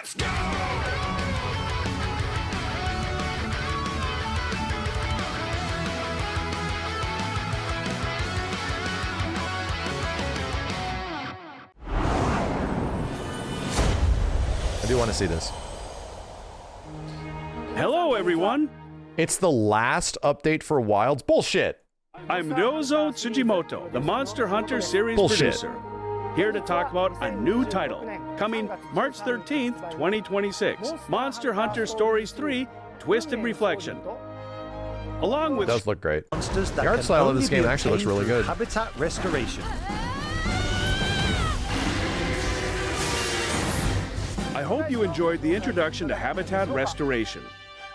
Let's go! I do want to see this. Hello, everyone. It's the last update for Wilds. Bullshit. I'm Ryozo Tsujimoto, the Monster Hunter series Bullshit. producer, here to talk about a new title coming March 13th, 2026. Monster Hunter Stories 3: Twisted Reflection. Along with It does look great. Monsters that The art can style of only this be game actually looks obtained really through good. Habitat restoration. I hope you enjoyed the introduction to Habitat Restoration.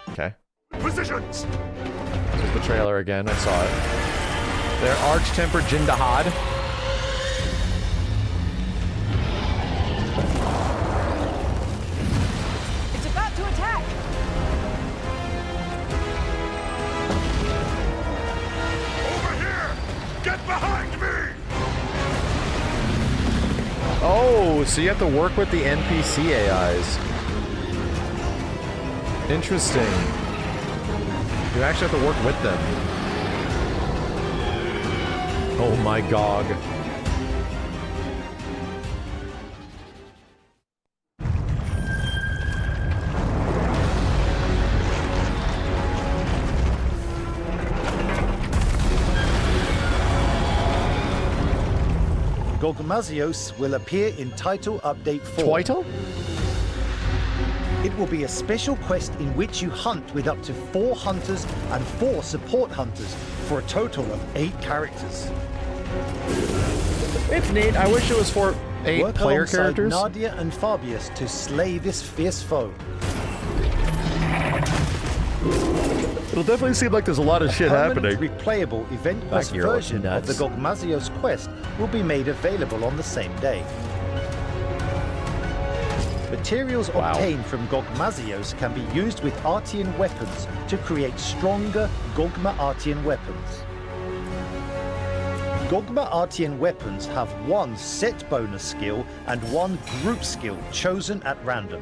Okay. Positions! This is the trailer again. I saw it. Their arch-tempered Jindahad. It's about to attack! Over here! Get behind me! Oh, so you have to work with the NPC AIs. Interesting. You actually have to work with them. Oh my god. Gogmazios will appear in Title Update 4. Twital? It will be a special quest in which you hunt with up to 4 hunters and 4 support hunters for a total of 8 characters. It's neat. I wish it was for 8 Work player alongside characters. Nadia and Fabius to slay this fierce foe. It'll definitely seem like there's a lot of shit Permanent happening. replayable event quest you're looking version of the nuts. Gogmazios quest will be made available on the same day. Materials Wow. obtained from Gogmazios can be used with Artian weapons to create stronger Gogma Artian weapons. Gogma Artian weapons have 1 set bonus skill and 1 group skill chosen at random.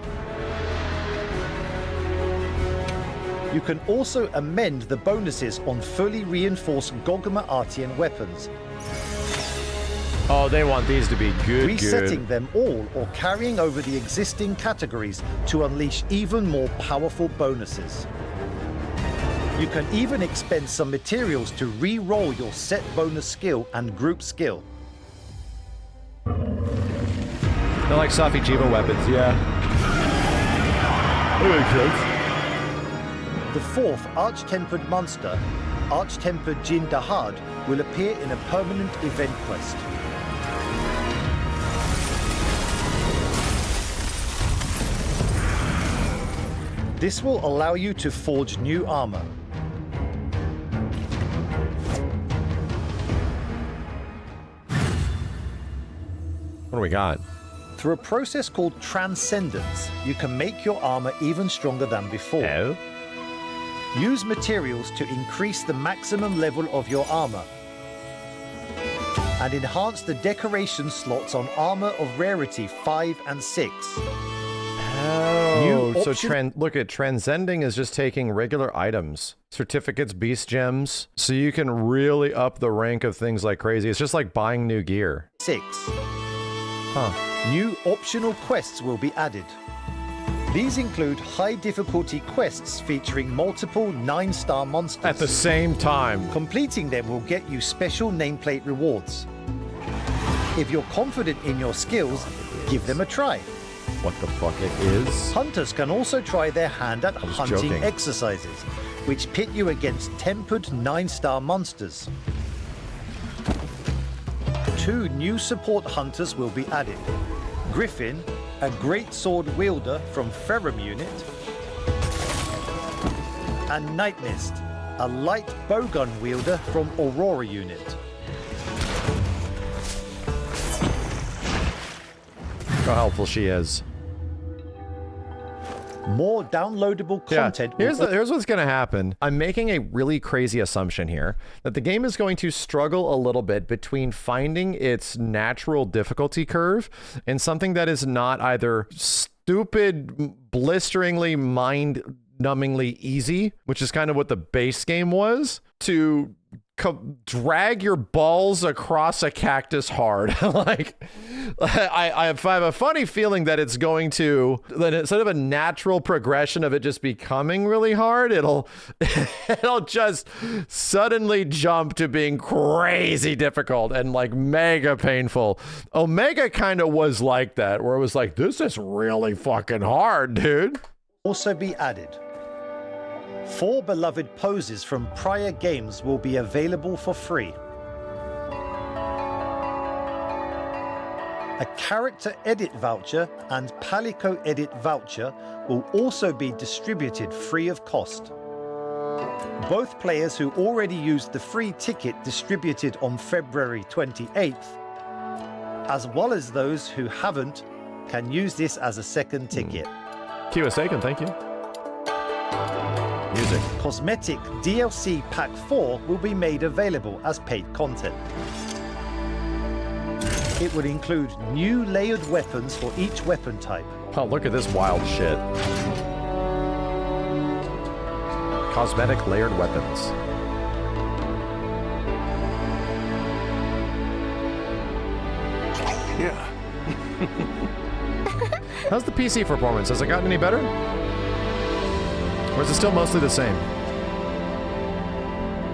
You can also amend the bonuses on fully reinforced Gogma Artian weapons, Oh, they want these to be good. resetting them all or carrying over the existing categories to unleash even more powerful bonuses. You can even expend some materials to re-roll your set bonus skill and group skill. They're like Safi Jiva weapons, yeah. That makes sense. The 4th Arch-Tempered monster, Arch-Tempered Jindahad, will appear in a permanent event quest. This will allow you to forge new armor. What do we got? Through a process called Transcendence, you can make your armor even stronger than before. Oh? Use materials to increase the maximum level of your armor and enhance the decoration slots on armor of rarity 5 and 6. Oh, New so option- look at transcending is just taking regular items, certificates, beast gems, so you can really up the rank of things like crazy. It's just like buying new gear. 6. Huh. New optional quests will be added. These include high difficulty quests featuring multiple 9-star monsters. At the same time. Completing them will get you special nameplate rewards. If you're confident in your skills, give them a try. What the fuck it is? Hunters can also try their hand at was hunting joking. exercises, which pit you against tempered 9-star monsters. 2 new support hunters will be added. Griffin, a great sword wielder from Ferrum unit, and Night Mist, a light bowgun wielder from Aurora unit. How helpful she is. More downloadable content. Yeah. will Here's what's going to happen. I'm making a really crazy assumption here that the game is going to struggle a little bit between finding its natural difficulty curve and something that is not either stupid, blisteringly, mind-numbingly easy, which is kind of what the base game was, to drag your balls across a cactus hard. Like, I have a funny feeling that it's going to, that instead of a natural progression of it just becoming really hard, it'll just suddenly jump to being crazy difficult and like mega painful. Omega kind of was like that, where it was like, this is really fucking hard, dude. Also be added. 4 beloved poses from prior games will be available for free. A character edit voucher and Palico edit voucher will also be distributed free of cost. Both players who already used the free ticket distributed on February 28th, as well as those who haven't, can use this as a second ticket. Kiwasaken, thank you. Music. Cosmetic DLC Pack 4 will be made available as paid content. It will include new layered weapons for each weapon type. Oh, look at this wild shit. Cosmetic layered weapons. Yeah. How's the PC performance? Has it gotten any better? Or is it still mostly the same?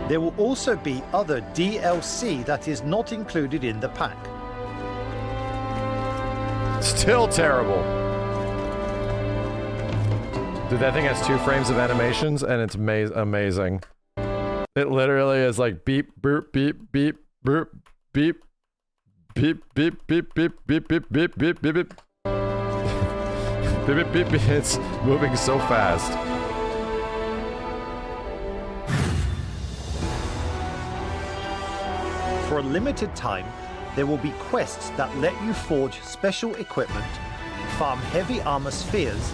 There will also be other DLC that is not included in the pack. Still terrible. Dude, that thing has 2 frames of animations and it's amazing. It literally is like beep, boop, beep, beep, boop, beep, beep, beep, beep, beep, beep, beep, beep, beep, beep, beep. Beep, beep, beep, beep. It's moving so fast. For a limited time, there will be quests that let you forge special equipment, farm heavy armor spheres,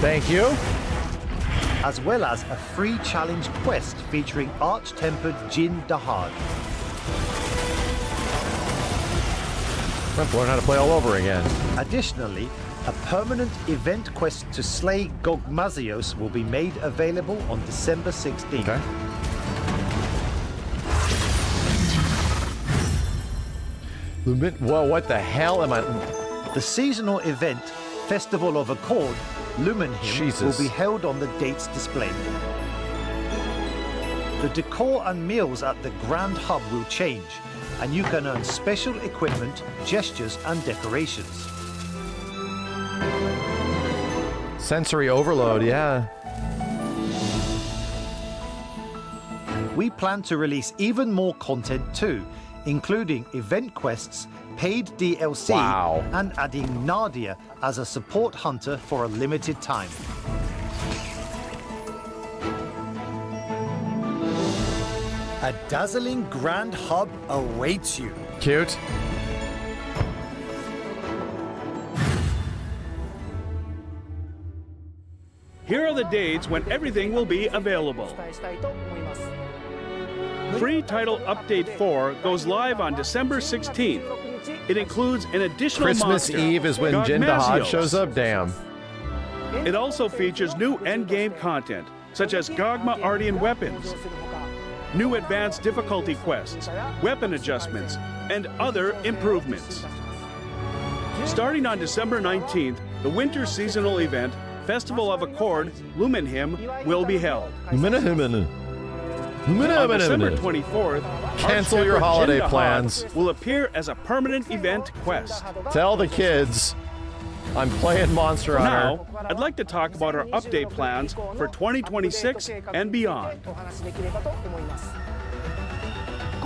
Thank you. as well as a free challenge quest featuring arch-tempered Jin Dahad. I have to learn how to play all over again. Additionally, a permanent event quest to slay Gogmazios will be made available on December 16th. Okay. Whoa, what the hell am I? The seasonal event, Festival of Accord, Lumenhim, Jesus. will be held on the dates displayed. The decor and meals at the Grand Hub will change, and you can earn special equipment, gestures, and decorations. Sensory overload, yeah. We plan to release even more content too, including event quests, paid DLC, Wow. and adding Nadia as a support hunter for a limited time. A dazzling Grand Hub awaits you. Cute. Here are the dates when everything will be available. Free Title Update 4 goes live on December 16th. It includes an additional Christmas monster, Eve is when Jin Dahad Gogmazios. shows up. Damn. It also features new endgame content, such as Gogma Ardian weapons, new advanced difficulty quests, weapon adjustments, and other improvements. Starting on December 19th, the winter seasonal event, Festival of Accord, Lumenhim, will be held. On December 24th, Cancel your Arch-Tempered holiday Jin Dahad plans. will appear as a permanent event quest. Tell the kids I'm playing Monster Hunter. Now, I'd like to talk about our update plans for 2026 and beyond.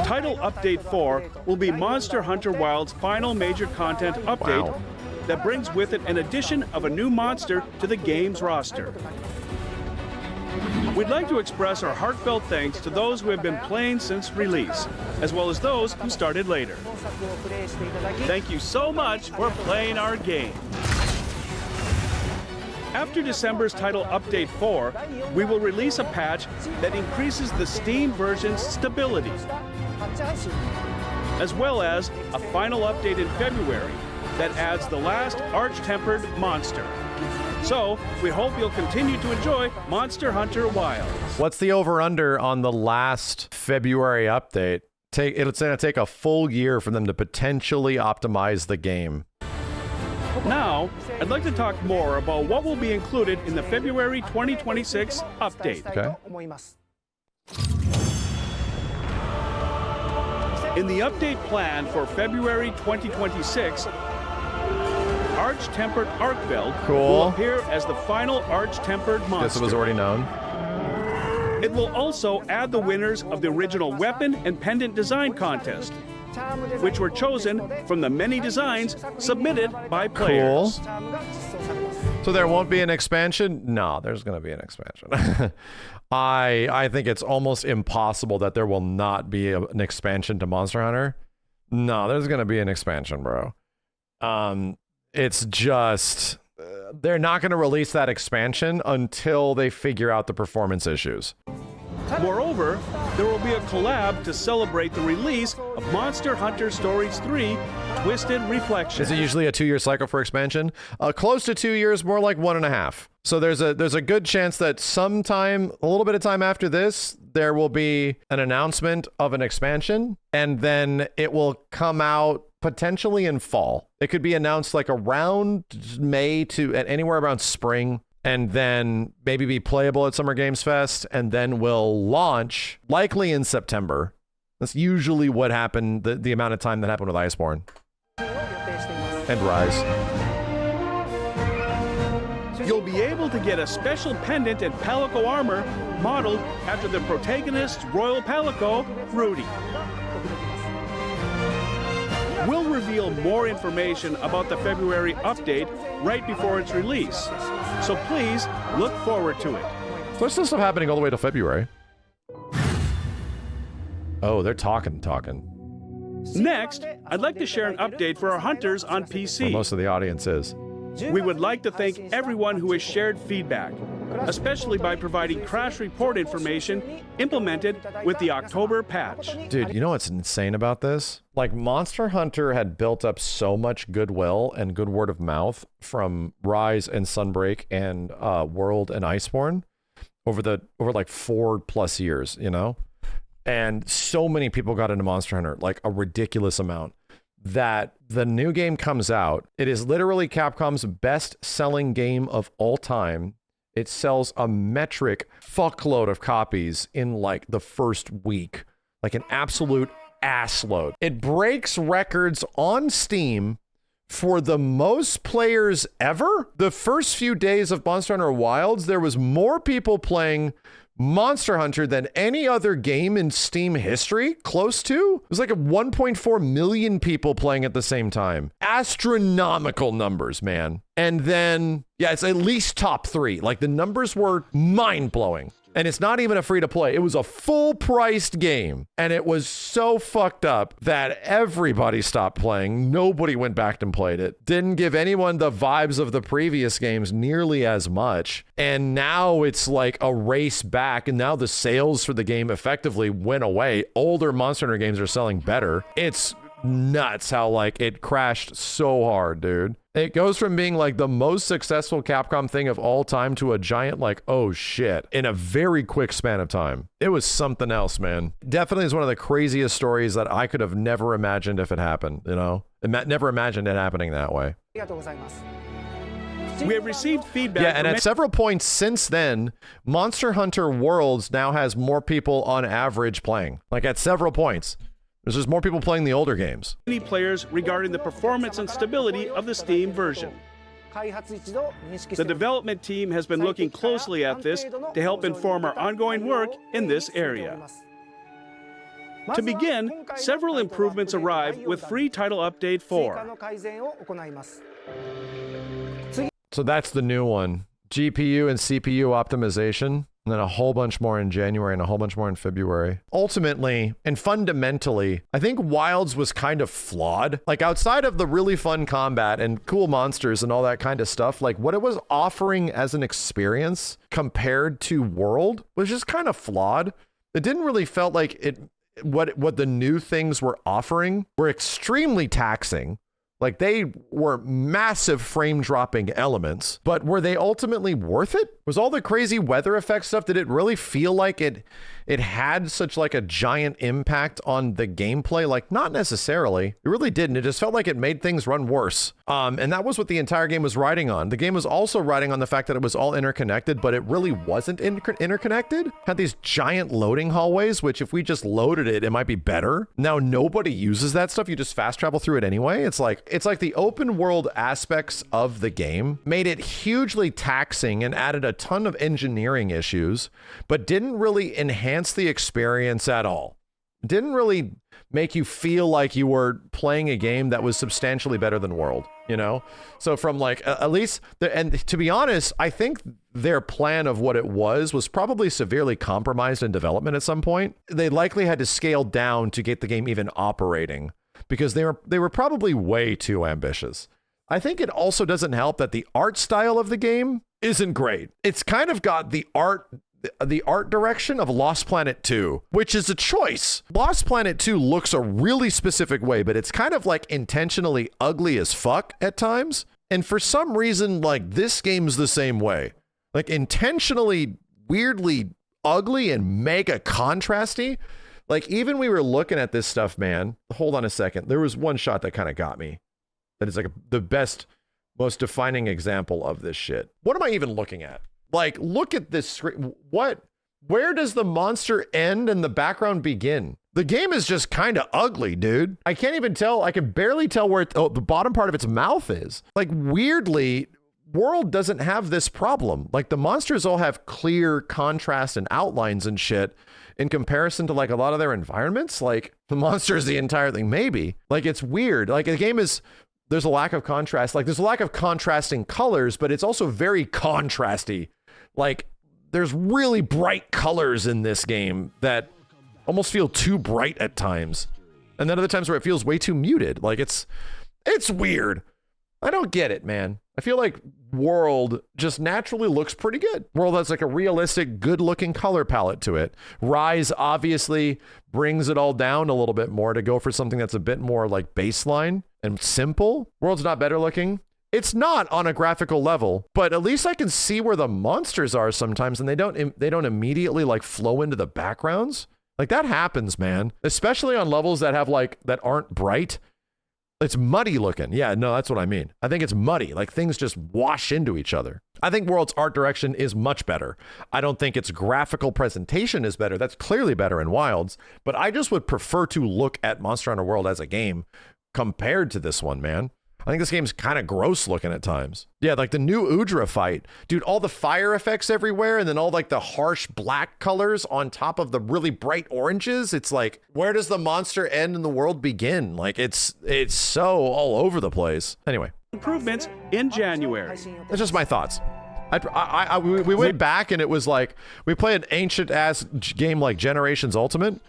Title Update 4 will be Monster Hunter Wild's final major content update Wow. that brings with it an addition of a new monster to the game's roster. We'd like to express our heartfelt thanks to those who have been playing since release, as well as those who started later. Thank you so much for playing our game. After December's Title Update 4, we will release a patch that increases the Steam version's stability, as well as a final update in February that adds the last arch-tempered monster. So, we hope you'll continue to enjoy Monster Hunter Wilds. What's the over-under on the last February update? It's going to take a full year for them to potentially optimize the game. Now, I'd like to talk more about what will be included in the February 2026 update. Okay. In the update plan for February 2026, Arch-Tempered Arcveld Cool. will appear as the final Arch-Tempered monster. Guess it was already known. It will also add the winners of the original weapon and pendant design contest, which were chosen from the many designs submitted by players. So there won't be an expansion? No, there's going to be an expansion. I think it's almost impossible that there will not be an expansion to Monster Hunter. No, there's going to be an expansion, bro. It's just they're not going to release that expansion until they figure out the performance issues. Moreover, there will be a collab to celebrate the release of Monster Hunter Stories 3 Twisted Reflection. Is it usually a 2-year cycle for expansion? Close to 2 years, more like 1.5. So there's a good chance that sometime, a little bit of time after this, there will be an announcement of an expansion, and then it will come out potentially in fall. It could be announced like around May to anywhere around spring, and then maybe be playable at Summer Games Fest, and then will launch likely in September. That's usually what happened, the amount of time that happened with Iceborne and Rise. You'll be able to get a special pendant and palico armor modeled after the protagonist's royal palico, Rudy. We'll reveal more information about the February update right before its release, so please look forward to it. So there's still stuff happening all the way to February. Oh, they're talking. Next, I'd like to share an update for our hunters on Where PC. most of the audience is. We would like to thank everyone who has shared feedback, especially by providing crash report information implemented with the October patch. Dude, you know what's insane about this? Like, Monster Hunter had built up so much goodwill and good word of mouth from Rise and Sunbreak and World and Iceborne over like 4+ years, you know? And so many people got into Monster Hunter, like a ridiculous amount, that the new game comes out. It is literally Capcom's best-selling game of all time. It sells a metric fuckload of copies in like the first week, like an absolute assload. It breaks records on Steam for the most players ever. The first few days of Monster Hunter Wilds, there was more people playing Monster Hunter than any other game in Steam history, close to. It was like 1.4 million people playing at the same time. Astronomical numbers, man. And then, yeah, it's at least top 3. Like, the numbers were mind-blowing. And it's not even a free-to-play. It was a full-priced game. And it was so fucked up that everybody stopped playing. Nobody went back and played it. Didn't give anyone the vibes of the previous games nearly as much. And now it's like a race back. And now the sales for the game effectively went away. Older Monster Hunter games are selling better. It's nuts how, like, it crashed so hard, dude. It goes from being like the most successful Capcom thing of all time to a giant like, oh shit, in a very quick span of time. It was something else, man. Definitely is one of the craziest stories that I could have never imagined if it happened, you know? Never imagined it happening that way. We have received feedback. Yeah, and from at several points since then, Monster Hunter Worlds now has more people on average playing. Like, at several points. There's just more people playing the older games. many players regarding the performance and stability of the Steam version. The development team has been looking closely at this to help inform our ongoing work in this area. To begin, several improvements arrived with Free Title Update 4. So that's the new one. GPU and CPU optimization. And then a whole bunch more in January and a whole bunch more in February. Ultimately and fundamentally, I think Wilds was kind of flawed. Like, outside of the really fun combat and cool monsters and all that kind of stuff, like what it was offering as an experience compared to World was just kind of flawed. It didn't really felt like it. What the new things were offering were extremely taxing Like, they were massive frame dropping elements, but were they ultimately worth it? Was all the crazy weather effect stuff, did it really feel like it had such like a giant impact on the gameplay? Like, not necessarily. It really didn't. It just felt like it made things run worse. And that was what the entire game was riding on. The game was also riding on the fact that it was all interconnected, but it really wasn't interconnected. Had these giant loading hallways, which if we just loaded it, it might be better. Now nobody uses that stuff. You just fast travel through it anyway. It's like the open world aspects of the game made it hugely taxing and added a ton of engineering issues, but didn't really enhance the experience at all. Didn't really make you feel like you were playing a game that was substantially better than World, you know? So from like, at least, and to be honest, I think their plan of what it was probably severely compromised in development at some point. They likely had to scale down to get the game even operating because they were probably way too ambitious. I think it also doesn't help that the art style of the game isn't great. It's kind of got the art direction of Lost Planet 2, which is a choice. Lost Planet 2 looks a really specific way, but it's kind of like intentionally ugly as fuck at times. And for some reason, like, this game's the same way. Like, intentionally weirdly ugly and mega contrasty. Like, even we were looking at this stuff, man. Hold on a second. There was one shot that kind of got me. That is like the best, most defining example of this shit. What am I even looking at? Like, look at this screen. Where does the monster end and the background begin? The game is just kind of ugly, dude. I can't even tell. I can barely tell where the bottom part of its mouth is. Like, weirdly, World doesn't have this problem. Like, the monsters all have clear contrast and outlines and shit in comparison to like a lot of their environments. Like, the monster is the entire thing, maybe. Like, it's weird. Like, the game is... There's a lack of contrast. Like, there's a lack of contrasting colors, but it's also very contrasty. Like, there's really bright colors in this game that almost feel too bright at times. And then other times where it feels way too muted. Like, it's weird. I don't get it, man. I feel like World just naturally looks pretty good. World has like a realistic, good-looking color palette to it. Rise obviously brings it all down a little bit more to go for something that's a bit more like baseline and simple. World's not better looking. It's not on a graphical level, but at least I can see where the monsters are sometimes, and they don't immediately like flow into the backgrounds. Like, that happens, man. Especially on levels that have like that aren't bright. It's muddy looking. Yeah, no, that's what I mean. I think it's muddy. Like, things just wash into each other. I think World's art direction is much better. I don't think its graphical presentation is better. That's clearly better in Wilds, but I just would prefer to look at Monster Hunter World as a game compared to this one, man. I think this game's kind of gross looking at times. Yeah, like the new Udra fight. Dude, all the fire effects everywhere and then all like the harsh black colors on top of the really bright oranges. It's like, where does the monster end and the world begin? Like, it's so all over the place. Anyway. Improvements in January. That's just my thoughts. We went back and it was like, we played an ancient ass game like Generations Ultimate.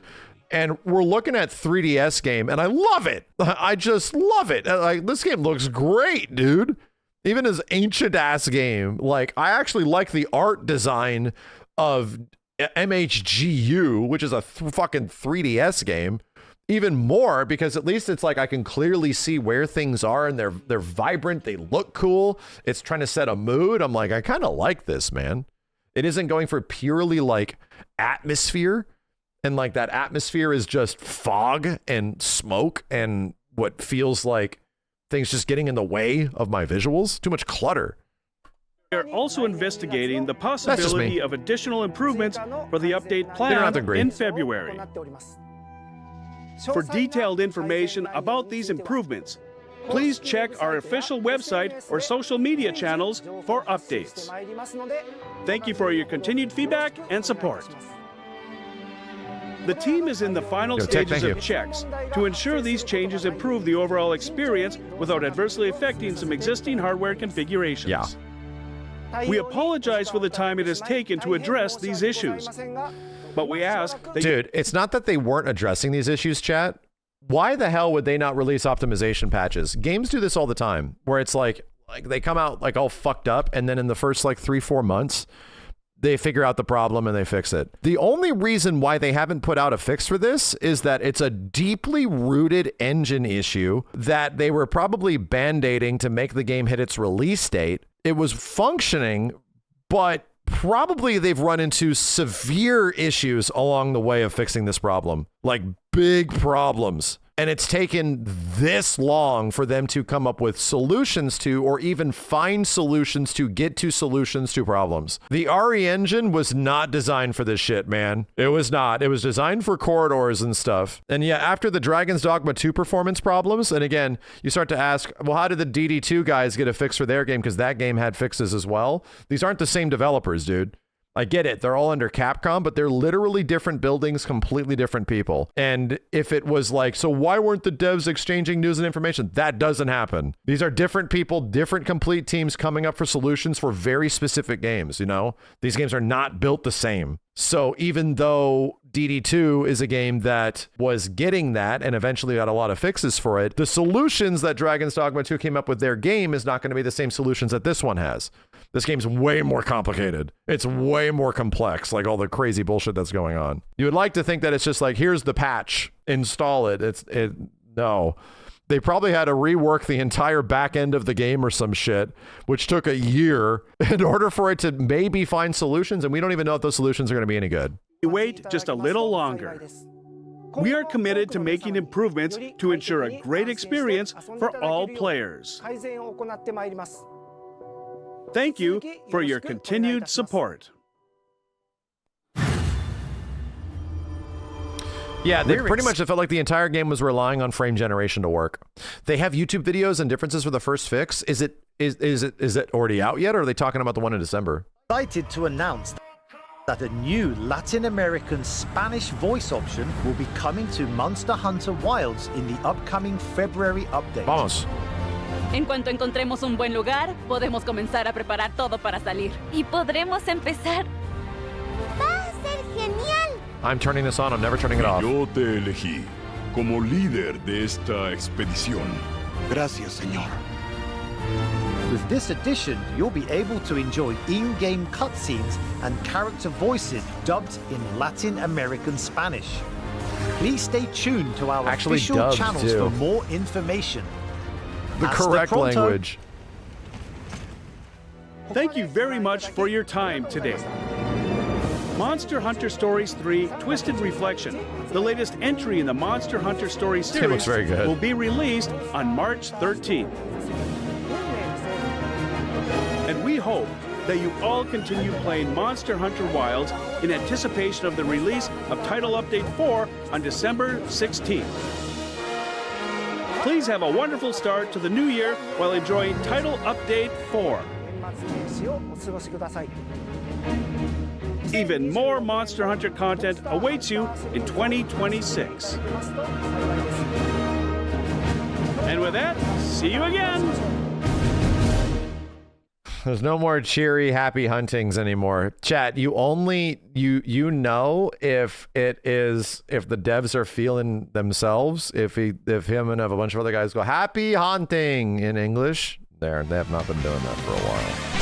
And we're looking at 3DS game, and I love it. I just love it. Like, this game looks great, dude. Even as ancient ass game, like, I actually like the art design of MHGU, which is a fucking 3DS game, even more because at least it's like I can clearly see where things are, and they're vibrant. They look cool. It's trying to set a mood. I'm like, I kind of like this, man. It isn't going for purely like atmosphere. And like that atmosphere is just fog and smoke and what feels like things just getting in the way of my visuals. Too much clutter. We are also investigating the possibility of additional improvements for the update planned in February. For detailed information about these improvements, please check our official website or social media channels for updates. Thank you for your continued feedback and support. The team is in the final stages of checks to ensure these changes improve the overall experience without adversely affecting some existing hardware configurations. Yeah. We apologize for the time it has taken to address these issues, but we ask that Dude, it's not that they weren't addressing these issues, chat. Why the hell would they not release optimization patches? Games do this all the time, where it's like they come out like all fucked up, and then in the first like 3-4 months, they figure out the problem and they fix it. The only reason why they haven't put out a fix for this is that it's a deeply rooted engine issue that they were probably band-aiding to make the game hit its release date. It was functioning, but probably they've run into severe issues along the way of fixing this problem, like big problems. And it's taken this long for them to come up with solutions to, or even find solutions to get to solutions to problems. The RE engine was not designed for this shit, man. It was not. It was designed for corridors and stuff. And yeah, after the Dragon's Dogma 2 performance problems, and again, you start to ask, well, how did the DD2 guys get a fix for their game? Because that game had fixes as well. These aren't the same developers, dude. I get it. They're all under Capcom, but they're literally different buildings, completely different people. And if it was like, so why weren't the devs exchanging news and information? That doesn't happen. These are different people, different complete teams coming up for solutions for very specific games, you know? These games are not built the same. So even though DD2 is a game that was getting that and eventually got a lot of fixes for it, the solutions that Dragon's Dogma 2 came up with their game is not going to be the same solutions that this one has. This game's way more complicated. It's way more complex, like all the crazy bullshit that's going on. You would like to think that it's just like, here's the patch, install it. No. They probably had to rework the entire back end of the game or some shit, which took a year in order for it to maybe find solutions, and we don't even know if those solutions are going to be any good. Wait just a little longer. We are committed to making improvements to ensure a great experience for all players. Thank you for your continued support. Yeah, they pretty much felt like the entire game was relying on frame generation to work. They have YouTube videos and differences for the first fix. Is it already out yet, or are they talking about the one in December? Excited to announce that a new Latin American Spanish voice option will be coming to Monster Hunter Wilds in the upcoming February update. Vamos. En cuanto encontremos un buen lugar, podemos comenzar a preparar todo para salir. Y podremos empezar. Va a ser genial. I'm turning this on. I'm never turning it off. Yo te elegí como líder de esta expedición. Gracias, señor. With this addition, you'll be able to enjoy in-game cutscenes and character voices dubbed in Latin American Spanish. Please stay tuned to our official dubbed, channels too. for more information. The correct language. Thank you very much for your time today. Monster Hunter Stories 3 Twisted Reflection, the latest entry in the Monster Hunter Stories It looks series, very good. will be released on March 13th. And we hope that you all continue playing Monster Hunter Wilds in anticipation of the release of Title Update 4 on December 16th. Please have a wonderful start to the new year while enjoying Title Update 4. Even more Monster Hunter content awaits you in 2026. And with that, see you again! There's no more cheery, happy huntings anymore. Chat, you only you know if the devs are feeling themselves, if him and a bunch of other guys go happy hunting in English. They have not been doing that for a while.